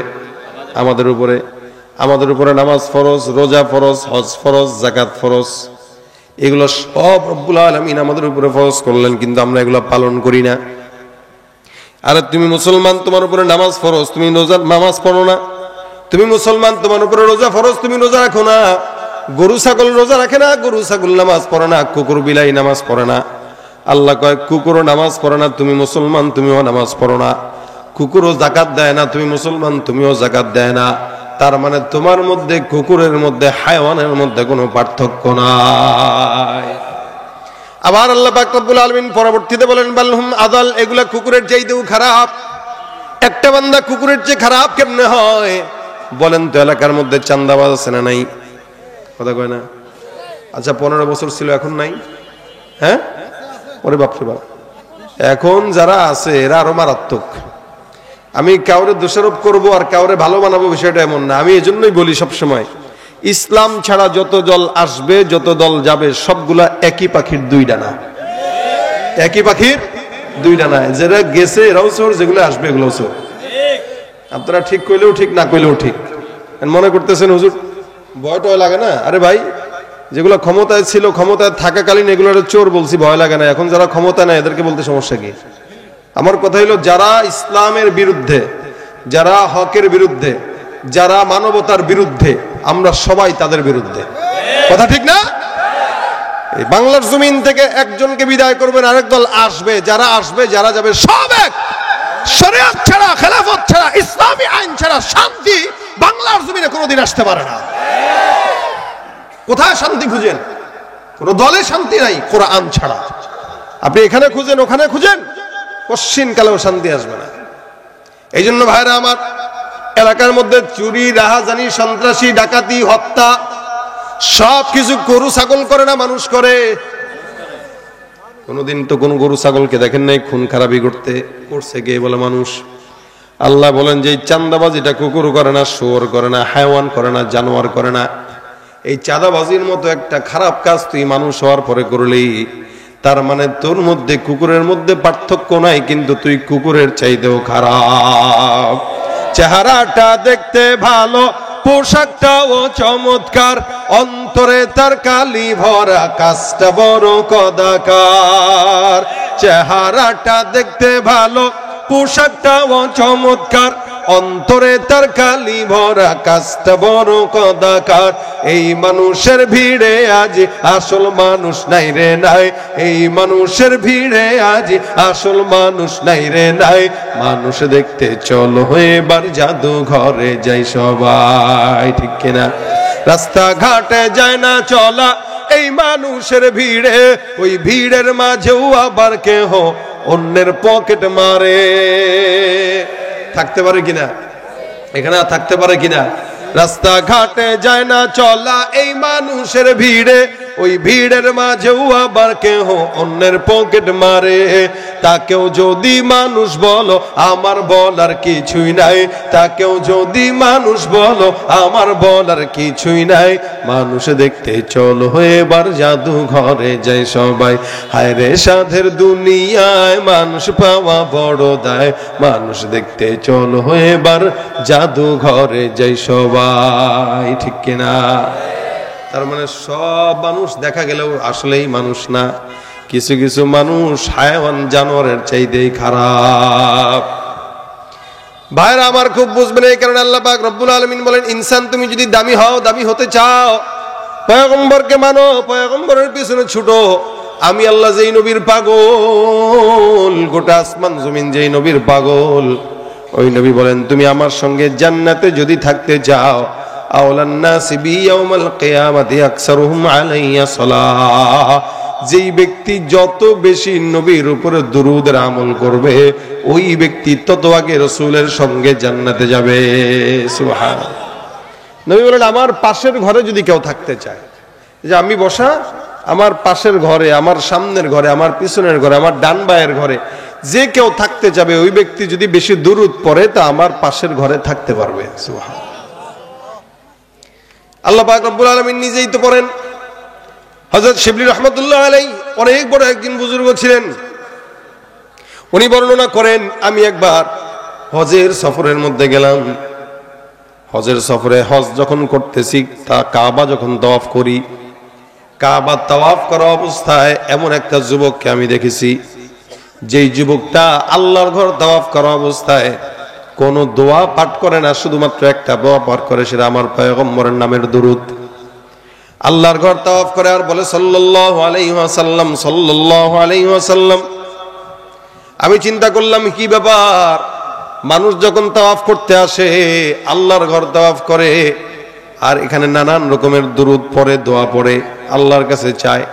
আমাদের উপরে। আমাদের উপরে নামাজ ফরজ, রোজা ফরজ, হজ ফরজ, যাকাত ফরজ, এগুলো সব রব্বুল আলামিন আমাদের উপরে ফরজ করলেন, কিন্তু আমরা এগুলো পালন করি না। আরে তুমি মুসলমান, তোমার উপরে নামাজ ফরজ, তুমি রোজা নামাজ পড়ো না। তুমি মুসলমান, তোমার উপরে রোজা ফরজ, তুমি রোজা রাখো না। গরু ছাগল রোজা রাখে না, গরু ছাগল নামাজ পড়ে না, কুকুর বিলাই নামাজ পড়ে না। আল্লাহ কয় কুকুরও নামাজ পড়ে না, তুমি মুসলমান, তুমিও নামাজ পড়ো না। কুকুরও যাকাত দেয় না, তুমি মুসলমান, তুমিও যাকাত দেয় না। তার মানে তোমার মধ্যে, কুকুরের মধ্যে, হায়াওয়ানের মধ্যে কোনো পার্থক্য নাই। আবার আল্লাহ পাক রব্বুল আলামিন পরবর্তীতে বলেন বালহুম আদাল, এগুলা কুকুরের চাইতেও খারাপ। একটা বান্দা কুকুরের চেয়ে খারাপ কেমনে হয়? বলেন তো, এলাকার মধ্যে চান্দাবাজ আছে না নাই? কথা কয় না? আচ্ছা 15 বছর ছিল, এখন নাই? হ্যাঁ, ওরে বাপরে বাপ, এখন যারা আছে এরা আরো মারাত্মক। আমি কাউরে দোষারোপ করব আর কাউরে ভালো বানাবো বিষয়টা এমন না। আমি এজন্যই বলি সবসময়, ইসলাম ছাড়া যত দল আসবে, যত দল যাবে, সবগুলা একই পাখির দুই ডানা। একই পাখির দুই ডানা। যারা গেছে এরাও চোর, যেগুলো আসবে এগুলোও চোর। আপনারা ঠিক কইলেও ঠিক, না কইলেও ঠিক। মনে করতেছেন হুজুর ভয়টা লাগে না? আরে ভাই, যেগুলো ক্ষমতায় ছিল, ক্ষমতায় থাকাকালীন এগুলো চোর বলছি, ভয় লাগে না। এখন যারা ক্ষমতা নেয় এদেরকে বলতে সমস্যা কি? আমার কথা হলো, যারা ইসলামের বিরুদ্ধে, যারা হকের বিরুদ্ধে, যারা মানবতার বিরুদ্ধে, আমরা সবাই তাদের বিরুদ্ধে। কথা ঠিক না? এই বাংলার জমিন থেকে একজনকে বিদায় করবেন, আরেক দল আসবে, যারা আসবে, যারা যাবে, সব এক। শরিয়ত ছাড়া, খেলাফত ছাড়া, ইসলামী আইন ছাড়া শান্তি বাংলার জমিনে কোনোদিন আসতে পারে না। কোথায় শান্তি খুঁজেন? কোন দলে শান্তি নাই কোরআন ছাড়া। আপনি এখানে খুঁজেন, ওখানে খুঁজেন, পশ্চিম কালেও শান্তি আসবে না। এই জন্য ভাইরা আমার, এলাকার মধ্যে চুরি, রাহাজানি, সন্ত্রাসী, ডাকাতি, হত্যা সব কিছু গরু ছাগল করে না, মানুষ করে। কোনদিন তো কোন গরু ছাগলকে দেখেন নাই খুন খারাপি করছে কে বলে? মানুষ। আল্লাহ বলেন যে চাঁদাবাজ এটা কুকুর করে না, শুয়োর করে না, হায়াওয়ান করে না, জানোয়ার করে না। এই চাঁদাবাজির মতো একটা খারাপ কাজ তুই মানুষ হওয়ার পরে করলি, তার মানে তোর মধ্যে, কুকুরের মধ্যে পার্থক্য নাই, কিন্তু তুই কুকুরের চাইতেও খারাপ। চেহারাটা দেখতে ভালো, পোশাকটাও চমৎকার, অন্তরে তার কালি ভরা, কাজটা বড় কদাকার। চেহারাটা দেখতে ভালো, পোশাকটাও চমৎকার, অন্তরে তার কালি ভরা, কাজটা বড় কদাকার। এই মানুষের ভিড়ে আজ আসল মানুষ নাই রে নাই, এই মানুষের ভিড়ে আজ আসল মানুষ নাই রে নাই। মানুষ দেখতে চলো এবার জাদু ঘরে যাই সবাই, ঠিক কিনা? রাস্তাঘাটে যায় না চলা এই মানুষের ভিড়ে, ওই ভিড়ের মাঝেও আবার কেহ অন্যের পকেট মারে। থাকতে পারে কিনা এখানে? থাকতে পারে কিনা? রাস্তাঘাটে যায় না চলা এই মানুষের ভিড়ে, ওই ভিড়ের মাঝেও আবার কেহ অন্যের পকেট মারে। তাকেও যদি মানুষ বলো আমার বলার কিছুই নাই, তাকেও যদি মানুষ বলো আমার বলার কিছুই নাই। মানুষ দেখতে চলো এবার জাদু ঘরে যাই সবাই। হায় রে সাধের দুনিয়ায় মানুষ পাওয়া বড় দায়, মানুষ দেখতে চলো এবার জাদু ঘরে যাই সবাই, ঠিক কিনা? তার মানে সব মানুষ দেখা গেলেও আসলেই মানুষ না। কিছু কিছু মানুষ হায়াওয়ান জানোয়ারের চাইতেই খারাপ। ভাইরা আমার খুব বুঝবেন, এই কারণে আল্লাহ পাক রব্বুল আলামিন বলেন, ইনসান তুমি যদি দামি হও, দামি হতে চাও, পয়গম্বরকে মানো, পয়গম্বরের পিছনে ছুটো। আমি আল্লাহ যেই নবীর পাগল, গোটা আসমান জমিন যেই নবীর পাগল, ওই নবী বলেন তুমি আমার সঙ্গে জান্নাতে যদি থাকতে চাও, আওলান নাসি বিয়াউমাল কিয়ামাতি আকসারুহুম আলাইয়া সালাহ, যেই ব্যক্তি যত বেশি নবীর উপরে দুরূদের আমল করবে, ওই ব্যক্তি তত আগে রাসূলের সঙ্গে জান্নাতে যাবে। সুবহানাল্লাহ। নবী বলেন আমার পাশের ঘরে যদি কেউ থাকতে চায়, যে আমি বসা আমার পাশের ঘরে, আমার সামনের ঘরে, আমার পিছনের ঘরে, আমার ডান বায়ের ঘরে যে কেউ থাকতে যাবে, ওই ব্যক্তি যদি বেশি দুরূদ পড়ে তা আমার পাশের ঘরে থাকতে পারবে। সুবহানাল্লাহ। আল্লাহ পাক রব্বুল আলামিন নিজেই তো পড়েন। হযরত শিবলি রাহমাতুল্লাহ আলাইহি অনেক বড় একজন বুজুর্গ ছিলেন। উনি বর্ণনা করেন, আমি একবার হজের সফরের মধ্যে গেলাম। হজের সফরে হজ যখন করতেছি, তা কাবা যখন তাওয়াফ করি, কাবা তাওয়াফ করা অবস্থায় এমন একটা যুবককে আমি দেখেছি, যেই যুবকটা আল্লাহর ঘর তাওয়াফ করা অবস্থায় কোন দোয়া পাঠ করে না, শুধুমাত্র একটা দোয়া পাঠ করে, সেটা আমার পয়গম্বরের নামের দুরূদ। আল্লাহর ঘর তাওয়াফ করে আর বলে সাল্লাল্লাহু আলাইহি ওয়াসাল্লাম, সাল্লাল্লাহু আলাইহি ওয়াসাল্লাম। আমি চিন্তা করলাম কি ব্যাপার, মানুষ যখন তাওয়াফ করতে আসে, আল্লাহর ঘর তাওয়াফ করে, আর এখানে নানান রকমের দুরূদ পড়ে, দোয়া পড়ে, আল্লাহর কাছে চায়,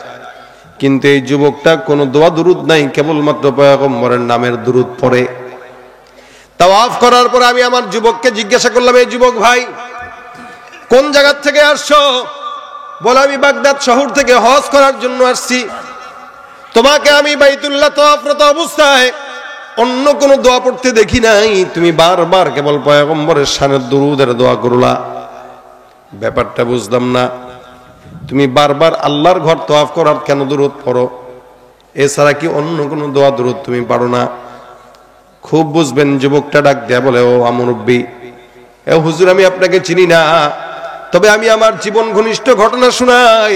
কিন্তু এই যুবকটা কোনো দোয়া দুরূদ নাই, কেবলমাত্র পয়গম্বরের নামের দুরূদ পড়ে। তাওয়াফ করার পর আমি আমার যুবককে জিজ্ঞাসা করলাম, এই যুবক ভাই কোন জায়গা থেকে আসছো? বলে আমি বাগদাদ শহর থেকে হজ করার জন্য আসছি। তোমাকে আমি বাইতুল্লাহ তাওয়াফরত অবস্থায় অন্য কোনো দোয়া পড়তে দেখি নাই, তুমি বারবার কেবল পয়গম্বরের শানের দুরূদের দোয়া করলা। ব্যাপারটা বুঝলাম না, তুমি বারবার আল্লাহর ঘর তাওয়াফ করার কেন দুরূদ পড়ো? এছাড়া কি অন্য কোনো দোয়া দুরূদ তুমি পারো না? খুব বুঝবেন। যুবকটা ডাক দেয়া বলে, ও মুরব্বি, এ হুজুর আমি আপনাকে চিনি না, তবে আমি আমার জীবন ঘনিষ্ঠ ঘটনা শোনাই।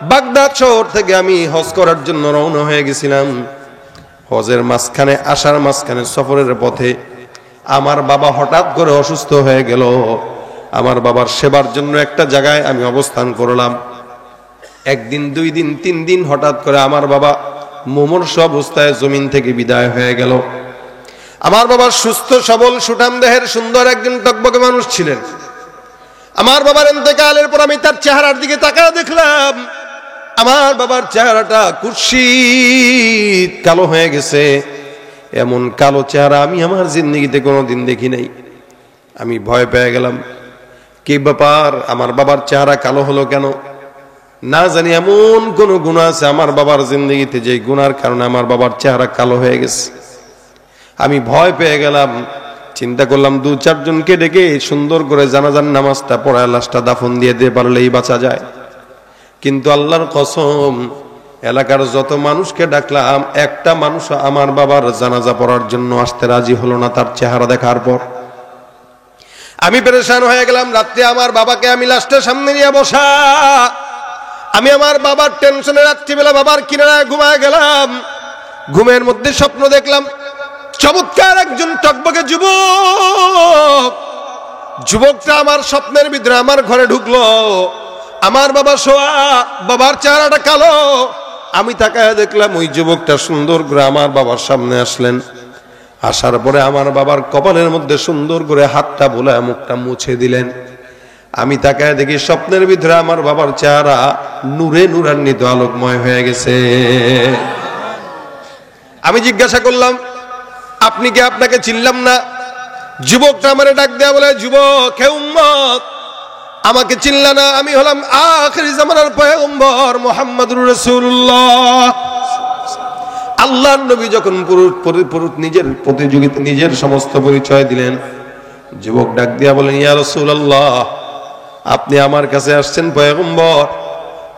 বাগদাদ শহর থেকে আমি হজ করার জন্য রওনা হয়ে গেছিলাম। হজের মাঝখানে, আসার মাঝখানে সফরের পথে আমার বাবা হঠাৎ করে অসুস্থ হয়ে গেল। আমার বাবার সেবার জন্য একটা জায়গায় আমি অবস্থান করলাম। একদিন, 2 দিন, 3 দিন, হঠাৎ করে আমার বাবা মুমূর্ষ অবস্থায় জমিন থেকে বিদায় হয়ে গেল। আমার বাবা সুস্থ সবল সুঠাম দেহের সুন্দর একজন টকবকে মানুষ ছিলেন। আমার বাবার ইন্তেকালের পর আমি তার চেহারার দিকে তাকায় দেখলাম, আমার বাবার চেহারাটা কুৎসিত কালো হয়ে গেছে। এমন কালো চেহারা আমি আমার জিন্দেগিতে কোনোদিন দেখি নাই। আমি ভয় পেয়ে গেলাম, কি ব্যাপার, আমার বাবার চেহারা কালো হলো কেন? না জানি এমন কোন গুনাহ আছে আমার বাবার জিন্দেগিতে, যে গুনার কারণে আমার বাবার চেহারা কালো হয়ে গেছে। আমি ভয় পেয়ে গেলাম। চিন্তা করলাম 2-4 জনকে ডেকে সুন্দর করে জানাজার নামাজটা পড়ায় লাশটা দাফন দিয়ে দিতে পারলেই বাঁচা যায়। কিন্তু আল্লাহর কসম, এলাকার যত মানুষকে ডাকলাম, একটা মানুষ আমার বাবার জানাজা পড়ার জন্য আসতে রাজি হলো না তার চেহারা দেখার পর। আমি পেরেশান হয়ে গেলাম। রাত্রে আমার বাবাকে আমি লাশটার সামনে নিয়ে বসা, আমি আমার বাবার টেনশনে রাত্রিবেলা বাবার কিনারায় ঘুমায় গেলাম। ঘুমের মধ্যে স্বপ্ন দেখলাম চমৎকার একজন টকবকে যুবক। যুবকটা আমার স্বপ্নের ভিতরে আমার ঘরে ঢুকলো। আমার বাবা শোয়া, বাবার চেহারাটা কালো। আমি তাকায় দেখলাম ওই যুবকটা সুন্দর করে আমার বাবার সামনে আসলেন। আসার পরে আমার বাবার কপালের মধ্যে সুন্দর করে হাতটা বোলায় মুখটা মুছে দিলেন। আমি তাকায় দেখি স্বপ্নের ভিতরে আমার বাবার চেহারা নূরে নূরান্বিত আলোকময় হয়ে গেছে। আমি জিজ্ঞাসা করলাম, আপনি কি? আপনাকে চিনলাম না। যুবকটা আমারে ডাক দেয়া বলে, যুবক, হে উম্মত, আমাকে চিনলা না? আমি হলাম আখির জামানার পয়গম্বর মুহাম্মদুর রাসূলুল্লাহ। আল্লাহর নবী যখন নিজের প্রতিযোগিতা নিজের সমস্ত পরিচয় দিলেন, যুবক ডাক দিয়া বলেন, ইয়া রাসূলুল্লাহ, আপনি আমার কাছে আসছেন পয়গম্বর,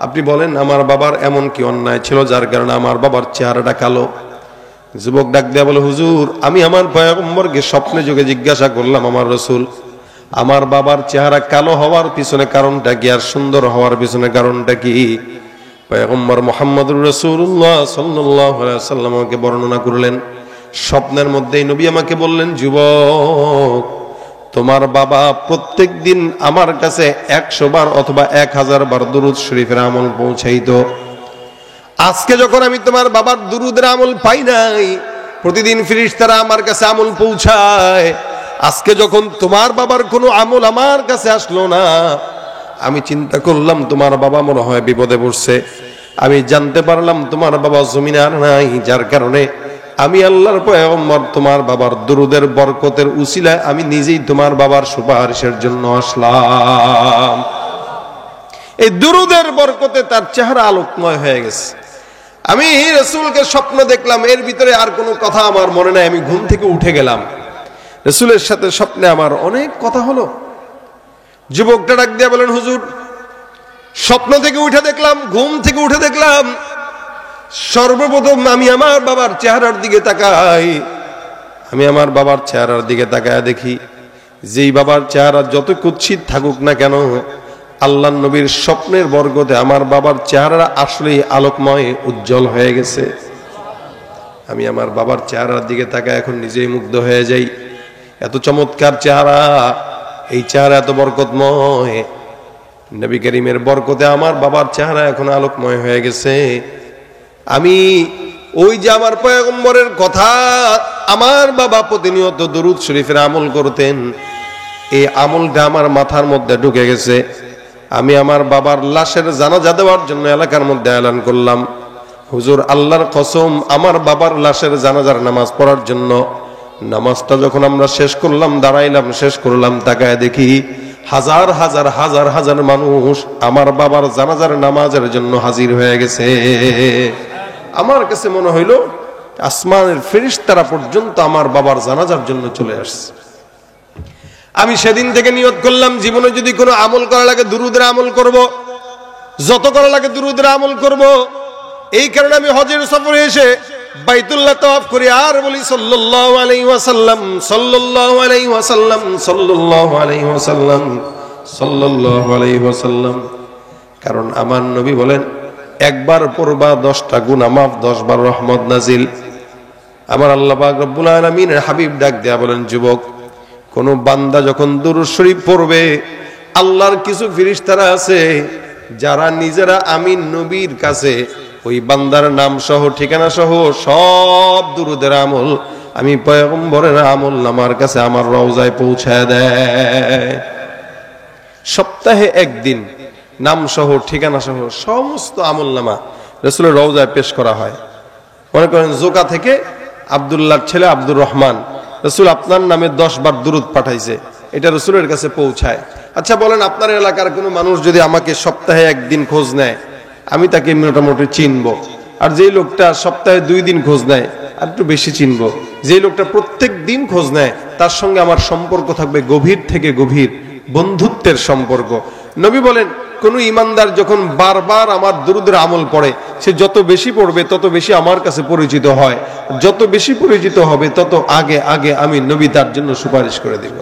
আপনি বলেন আমার বাবার এমন কি অন্যায় ছিল যার কারণে আমার বাবার চেহারাটা কালো? যুবক ডাক দেয়া বলে, হুজুর, আমি আমার পয়গম্বরকে স্বপ্নে যোগে জিজ্ঞাসা করলাম, আমার রাসূল, আমার বাবার চেহারা কালো হওয়ার পিছনে কারণটা কি, আর সুন্দর হওয়ার পিছনে কারণটা কি? পয়গম্বর মুহাম্মদুর রাসূলুল্লাহ সাল্লাল্লাহু আলাইহি ওয়াসাল্লাম আমাকে বর্ণনা করলেন। স্বপ্নের মধ্যেই নবী আমাকে বললেন, যুবক, তোমার বাবা প্রত্যেক দিন আমার কাছে 100 বার অথবা 1000 বার দুরূদ শরীফের আমল পৌঁছাইতো। আজকে যখন আমি তোমার বাবার দুরূদের আমল পাই নাই, প্রতিদিন ফেরেশতারা আমার কাছে আমল পৌঁছায়, আজকে যখন তোমার বাবার কোনো আমল আমার কাছে আসলো না, আমি চিন্তা করলাম তোমার বাবা মনে হয় বিপদে পড়ছে। আমি জানতে পারলাম তোমার বাবা জমিনে আর নাই, যার কারণে আমি আল্লাহর পয়গম্বর তোমার বাবার দুরূদের বরকতের উসিলায় আমি নিজেই তোমার বাবার সুপারিশের জন্য আসলাম। এই দুরূদের বরকতে তার চেহারা আলোকময় হয়ে গেছে। আমি রাসূলকে স্বপ্ন দেখলাম, এর ভিতরে আর কোনো কথা আমার মনে নাই। আমি ঘুম থেকে উঠে গেলাম, রাসূলের সাথে স্বপ্নে আমার অনেক কথা হলো। যুবকটা ডাক দিয়া বলেন, হুজুর, স্বপ্ন থেকে উঠে দেখলাম, ঘুম থেকে উঠে দেখলাম, সর্বপ্রথম আমি আমার বাবার চেহারার দিকে তাকাই। আমি আমার বাবার চেহারার দিকে তাকায় দেখি, যেই বাবার চেহারা যত কুৎসিত থাকুক না কেন, আল্লাহর নবীর স্বপ্নের বরকতে আমার বাবার চেহারা আসলেই আলোকময় উজ্জ্বল হয়ে গেছে। আমি আমার বাবার চেহারার দিকে তাকায় এখন নিজেই মুগ্ধ হয়ে যাই। এত চমৎকার চেহারা, এই চেহারা এত বরকতময়। নবী করিমের বরকতে আমার বাবার চেহারা এখন আলোকময় হয়ে গেছে। আমি ওই যে আমার পয়গম্বরের কথা, আমার বাবা প্রতিনিয়ত দুরূদ শরীফের আমল করতেন, এই আমলটা আমার মাথার মধ্যে ঢুকে গেছে। আমি আমার বাবার লাশের জানাজা দেওয়ার জন্য এলাকার মধ্যে এলান করলাম, হুজুর, আল্লাহর কসম, আমার বাবার লাশের জানাজার নামাজ পড়ার জন্য নামাজটা যখন আমরা শেষ করলাম, দাঁড়াইলাম, শেষ করলাম, তাকায় দেখি হাজার হাজার হাজার হাজার মানুষ আমার বাবার জানাজার নামাজের জন্য হাজির হয়ে গেছে। আমার কাছে মনে হইল আসমানের ফেরেশতারা পর্যন্ত আমার বাবার জানাজার জন্য চলে আসছে। আমি সেদিন থেকে নিয়ত করলাম, জীবনে যদি কোনো আমল করা লাগে দুরূদের আমল করব, যত করা লাগে দুরূদের আমল করব। এই কারণে আমি হজের সফরে এসে বাইতুল্লাহ তাওয়াফ করি আর বলি সাল্লাল্লাহু আলাইহি ওয়াসাল্লাম, সাল্লাল্লাহু আলাইহি ওয়াসাল্লাম, সাল্লাল্লাহু আলাইহি ওয়াসাল্লাম, সাল্লাল্লাহু আলাইহি ওয়াসাল্লাম। কারণ আমার নবী বলেন, একবার পড়বা 10টা গুনাহ মাফ, 10 বার রহমত নাজিল। আমার আল্লাহ পাক রব্বুল আলামিনের হাবিব ডাক দেয়া বলেন, যুবক, কোন বান্দা যখন দুরূদ শরীফ পড়বে, আল্লাহর কিছু ফেরেশতারা আছে যারা নিজেরা আমি নবীর কাছে ওই বান্দার নাম সহ ঠিকানা সহ সব দুরূদের আমল আমি পয়গম্বরের আমল নামার কাছে আমার রওজায় পৌঁছায় দেয়। সপ্তাহে একদিন নাম সহ ঠিকানা সহ সমস্ত আমল নামা রাসূলের রওজায় পেশ করা হয়। মনে করেন জোকা থেকে আব্দুল্লাহর ছেলে আব্দুর রহমান, রাসূল আপনার নামে 10 বার দুরূদ পাঠাইছে, এটা রাসূলের কাছে পৌঁছায়। আচ্ছা বলেন, আপনার এলাকার কোনো মানুষ যদি আমাকে সপ্তাহে একদিন খোঁজ নেয়, আমি তাকে মোটামুটি চিনবো। আর যেই লোকটা সপ্তাহে 2 দিন খোঁজ নেয়, আর একটু বেশি চিনবো। যেই লোকটা প্রত্যেক দিন খোঁজ নেয়, তার সঙ্গে আমার সম্পর্ক থাকবে গভীর থেকে গভীর বন্ধুত্বের সম্পর্ক। নবী বলেন, কোন ইমানদার যখন বারবার আমার দুরূদের আমল পড়ে, সে যত বেশি পড়বে তত বেশি আমার কাছে পরিচিত হয়। যত বেশি পরিচিত হবে তত আগে আগে আমি নবী তার জন্য সুপারিশ করে দেব।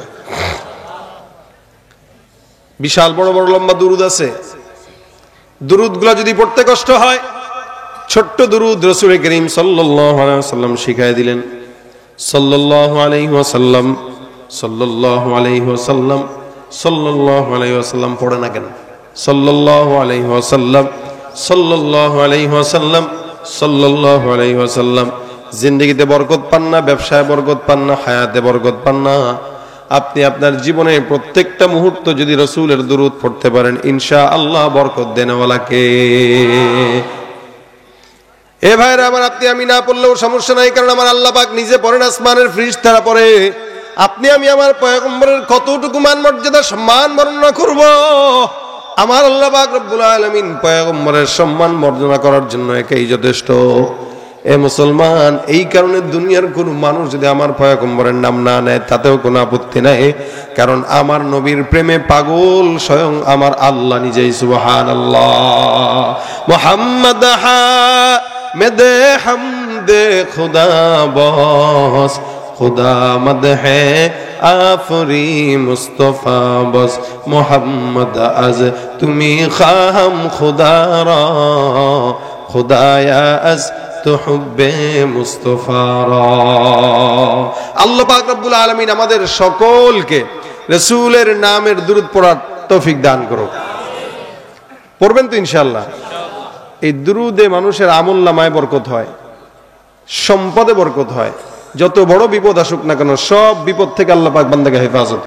বিশাল বড় বড় লম্বা দুরূদ আছে, দুরুদগুলো যদি পড়তে কষ্ট হয়, ছোট্ট দুরুদ রাসূল করিম সাল্লাল্লাহু আলাইহি ওয়াসাল্লাম শিখায় দিলেন। সাল্লাল্লাহু আলাইহি ওয়াসাল্লাম, সাল্লাল্লাহু আলাইহি ওয়াসাল্লাম, সাল্লাল্লাহু আলাইহি ওয়াসাল্লাম পড়ে না কেন? সাল্লাল্লাহু আলাইহি ওয়াসাল্লাম, সাল্লাল্লাহু আলাইহি ওয়াসাল্লাম, সাল্লাল্লাহু আলাইহি ওয়াসাল্লাম। জিন্দেগিতে বরকত পান না, ব্যবসায় বরকত পান না, হায়াতে বরকত পান না, আপনি আপনার জীবনে প্রত্যেকটা মুহূর্ত যদি রাসূলের দুরূদ পড়তে পারেন, ইনশাআল্লাহ বরকত দেনেওয়ালাকে। এ ভাইরা আমার, আপনি আমি না পড়লেও সমস্যা নাই, কারণ আমার আল্লাহ পাক নিজে পড়েন, আসমানের ফেরেশতারা পড়ে। আপনি আমি আমার পয়গম্বরের কতটুকু মান মর্যাদা সম্মান বর্ণনা করব? আমার আল্লাহ পাক রব্বুল আলামিন পয়গম্বরের সম্মান বর্ণনা করার জন্য একাই যথেষ্ট। এ মুসলমান, এই কারণে দুনিয়ার কোন মানুষ যদি আমার পয়গম্বরের নাম না নেয় তাতেও কোনো আপত্তি নাই, কারণ আমার নবীর প্রেমে পাগল স্বয়ং আমার আল্লাহ নিজেই। সুবহানাল্লাহ। মুহাম্মদ হামিদে হামদে খুদা বস, খুদা মদহে আফরি মুস্তফা বস, মোহাম্মদ আজ তুমি খাম খুদা রা, খুদায়া আজ তুহুব্বে মুস্তফা রা। আল্লাহ পাক রব্বুল আলামিন আমাদের সকলকে রাসূলের নামের দুরূদ পড়ার তৌফিক দান করুক। পড়বেন তো ইনশাআল্লাহ? এই দুরূদে মানুষের আমলনামায় বরকত হয়, সম্পদে বরকত হয়। যত বড় বিপদ আসুক না কেন, সব বিপদ থেকে আল্লাহ পাক বান্দাকে হেফাজত